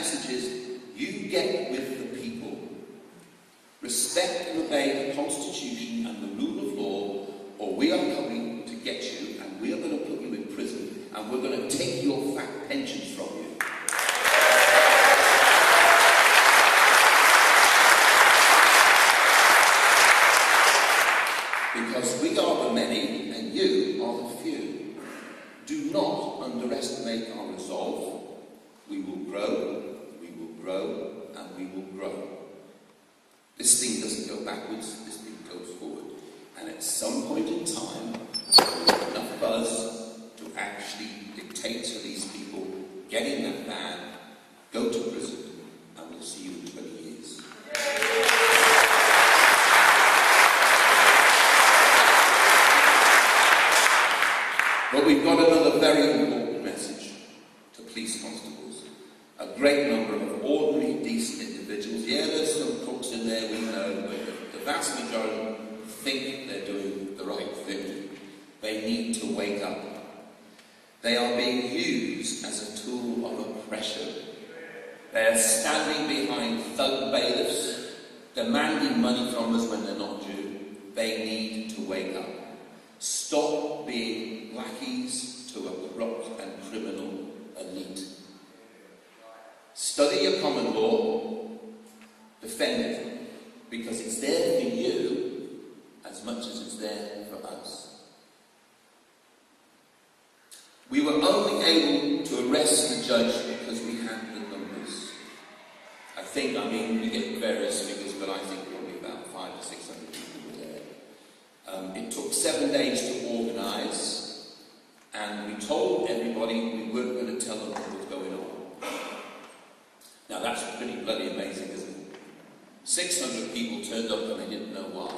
message is, you get with the people. Respect and obey the Constitution and the rule of law, or we are coming to get you, and we are going to put you in prison, and we're going to take your fat pensions from you. Because we are the many, and you are the few. Do not underestimate our resolve. We will grow, and we will grow. This thing doesn't go backwards, this thing goes forward. And at some point in time, there will be enough buzz to actually dictate to these people, get in that van, go to prison, and we'll see you in 20 years. But we've got another very important message to police constables. A great number of ordinary, decent individuals. Yeah, there's some crooks in there, we know, but the vast majority think they're doing the right thing. They need to wake up. They are being used as a tool of oppression. They are standing behind thug bailiffs, demanding money from us when they're not due. They need to wake up. Stop being lackeys to a corrupt and criminal elite. Study your common law, defend it, because it's there for you as much as it's there for us. We were only able to arrest the judge because we had the numbers. We get various figures, but I think probably about 500 to 600 people were there. It took 7 days to organise, and we told everybody we weren't going to tell them what was going on. Now that's pretty bloody amazing, isn't it? 600 people turned up and they didn't know why.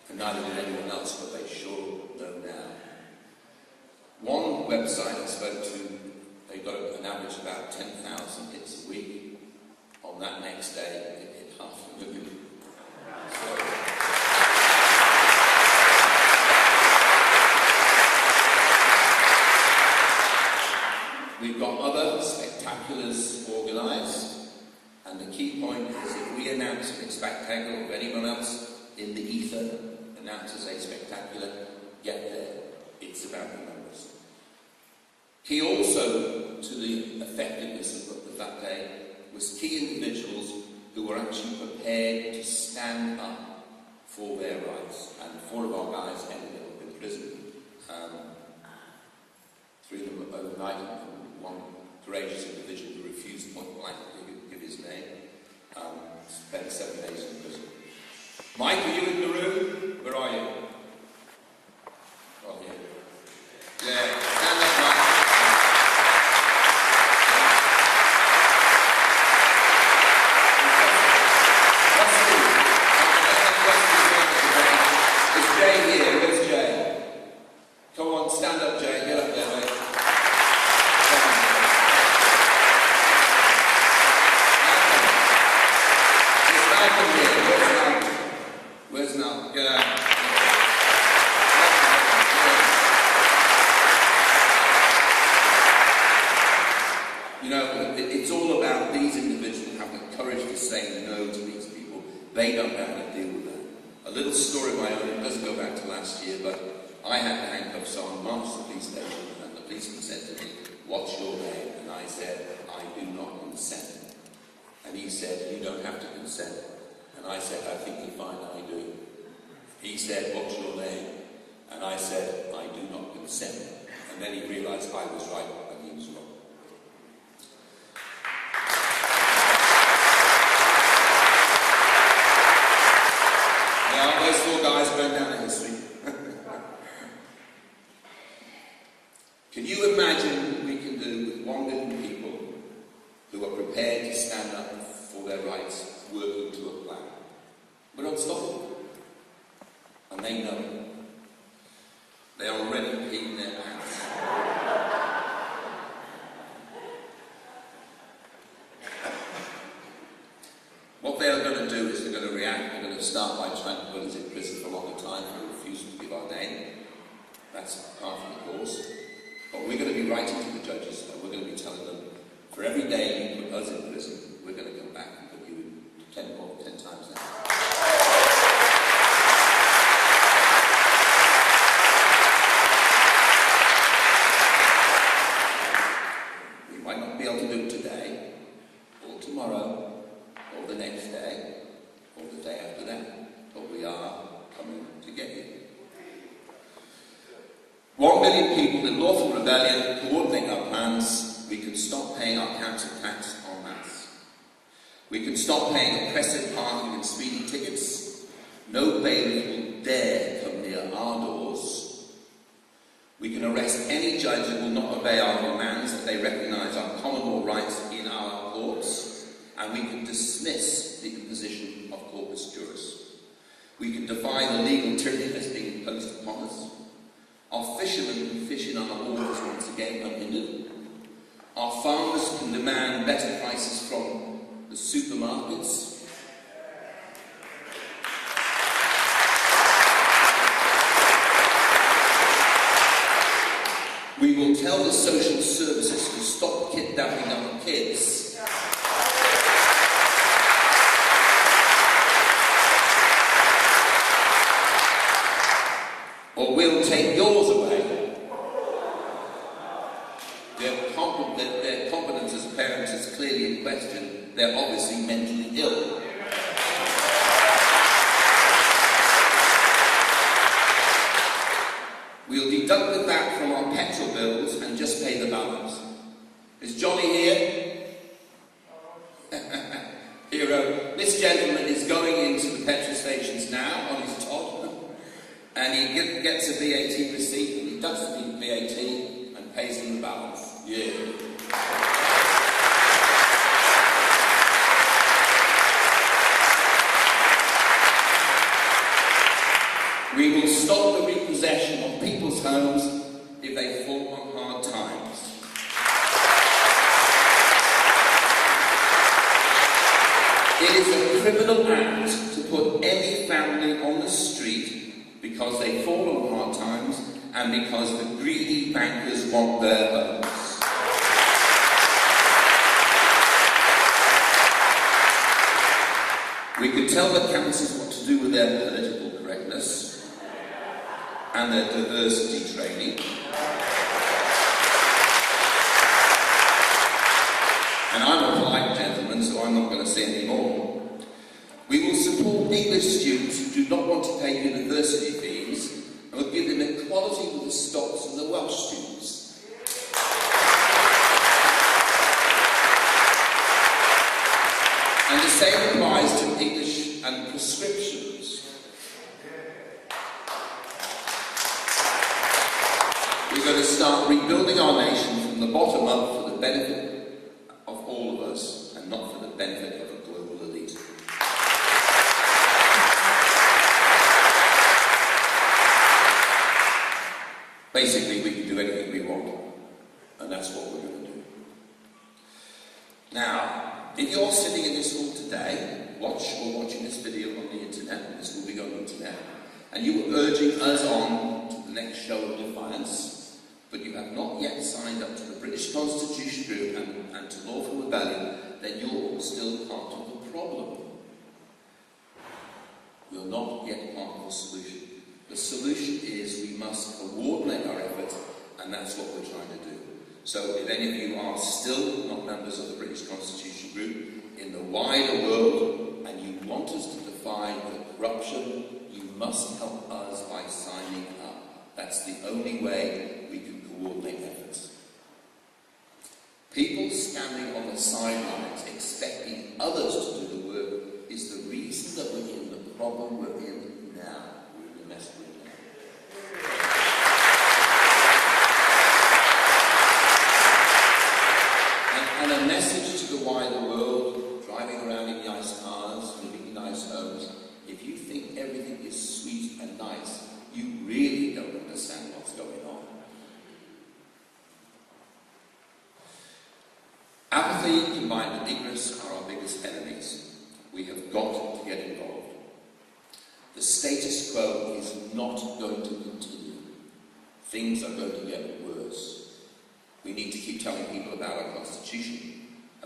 And neither did anyone else, but they sure know now. One website I spoke to, they got an average of about 10,000 hits a week. On that next day, it hit 500,000. We've got other spectaculars organised, and the key point is if we announce a spectacular, or anyone else in the ether announces a spectacular, get there. It's about the numbers. Key also to the effectiveness of that day was key individuals who were actually prepared to stand up for their rights. And 4 of our guys ended up in prison. 3 of them overnight, and 1 courageous individual who refused point blank to give his name. Spent 7 days in prison. Mike, are you in the room? Where are you? Oh, here. Yeah, stand up, Mike. Is Jay here? Where's Jay? Come on, stand up, Jay. Get up there, mate. Malcolm here. Where's Malcolm? Where's Malcolm? Get out. You know, it's all about these individuals having the courage to say no to these people. They don't know how to deal with that. A little story of my own, it doesn't go back to last year, but I had the handcuffs on, marched to the police station, and the policeman said to me, "What's your name?" And I said, "I do not consent." And he said, "You don't have to consent." And I said, "I think you'll find I do." He said, "What's your name?" And I said, "I do not consent." And then he realised I was right and he was wrong. Now, those 4 guys going down in history. Can you imagine what we can do with 1 million people who are prepared to stand up for their rights, working to a plan? We're unstoppable. And they know it. They are already peeing their pants. What they are going to do is they're going to react. They're going to start by trying to put us in prison for a longer time for refusal to give our name. That's part of the course. But for every day you put us in prison, we're going to come back and put you in 10 times that. We might not be able to do it today, or tomorrow, or the next day, or the day after that, but we are coming to get you. 1 million people in lawful rebellion coordinate our plans. We can stop paying our council tax en masse. We can stop paying oppressive parking and speeding tickets. No bailiff will dare come near our doors. We can arrest any judge who will not obey our commands that they recognise our common law rights in our courts, and we can dismiss the imposition of corpus juris. We can defy the legal tyranny that's being imposed upon us. Our fishermen can fish in our waters once again unhindered. Our farmers can demand better prices from the supermarkets. We will tell the social services to stop kidnapping our kids. Or we'll take yours away. Their competence as parents is clearly in question. They're obviously mentally ill. We'll deduct the VAT from our petrol bills and just pay the balance. Is Johnny here? Hero. This gentleman is going into the petrol stations now on his Todd, and he gets a VAT receipt and he deducts the VAT and pays them the balance. Yeah. We will stop the repossession of people's homes if they fall on hard times. It is a criminal act to put any family on the street because they fall on hard times and because the greedy bankers want their homes. We could tell the councils what to do with their political correctness and their diversity training. And I'm a polite gentleman, so I'm not going to say any more. We will support English students who do not want to pay university fees and will give them equality with the Scots and the Welsh students. And the same applies to English and prescriptions. We're going to start rebuilding our nation from the bottom up for the benefit of all of us and not for the benefit of a global elite. Basically, we can do anything we want, and that's what we're going to do. Now, if you're sitting in this hall today, watching this video on the internet, this will be on the internet, and you are urging us on to the next show of defiance, but you have not yet signed up to the British Constitution Group and to Lawful Rebellion, then you're still part of the problem. You're not yet part of the solution. The solution is we must coordinate our efforts, and that's what we're trying to do. So if any of you are still not members of the British Constitution Group, in the wider world, and you want us to defy the corruption, you must help us by signing up. That's the only way we can coordinate efforts. People standing on the sidelines expecting others to do the work is the reason that we're in the problem we're in now. We're in the mess we're in now. And a message to the wider world, driving around in nice cars, living in nice homes, if you think everything is sweet and nice, you really don't understand what's going on. Apathy combined with ignorance are our biggest enemies. We have got to get involved. The status quo is not going to continue. Things are going to get worse. We need to keep telling people about our Constitution.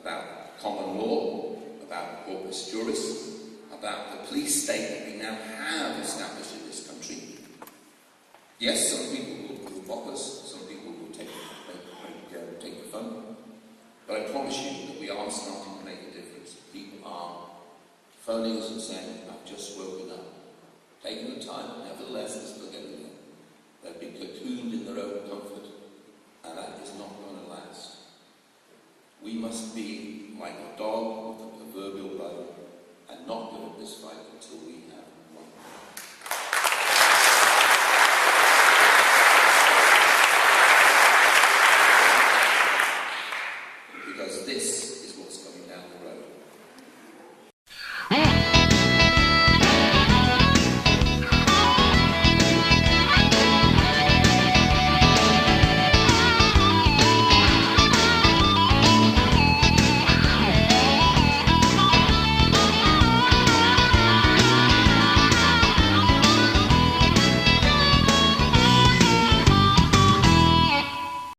about common law, about corpus juris, about the police state that we now have established in this country. Yes, some people will mock us, some people will take the fun, but I promise you that we are starting to make a difference. People are phoning us and saying, I've just woken up. Taking the time, nevertheless, they're still getting there. They've been cocooned in their own comfort, and that is not going to last. We must be like a dog with a proverbial bone and not give up this fight until we have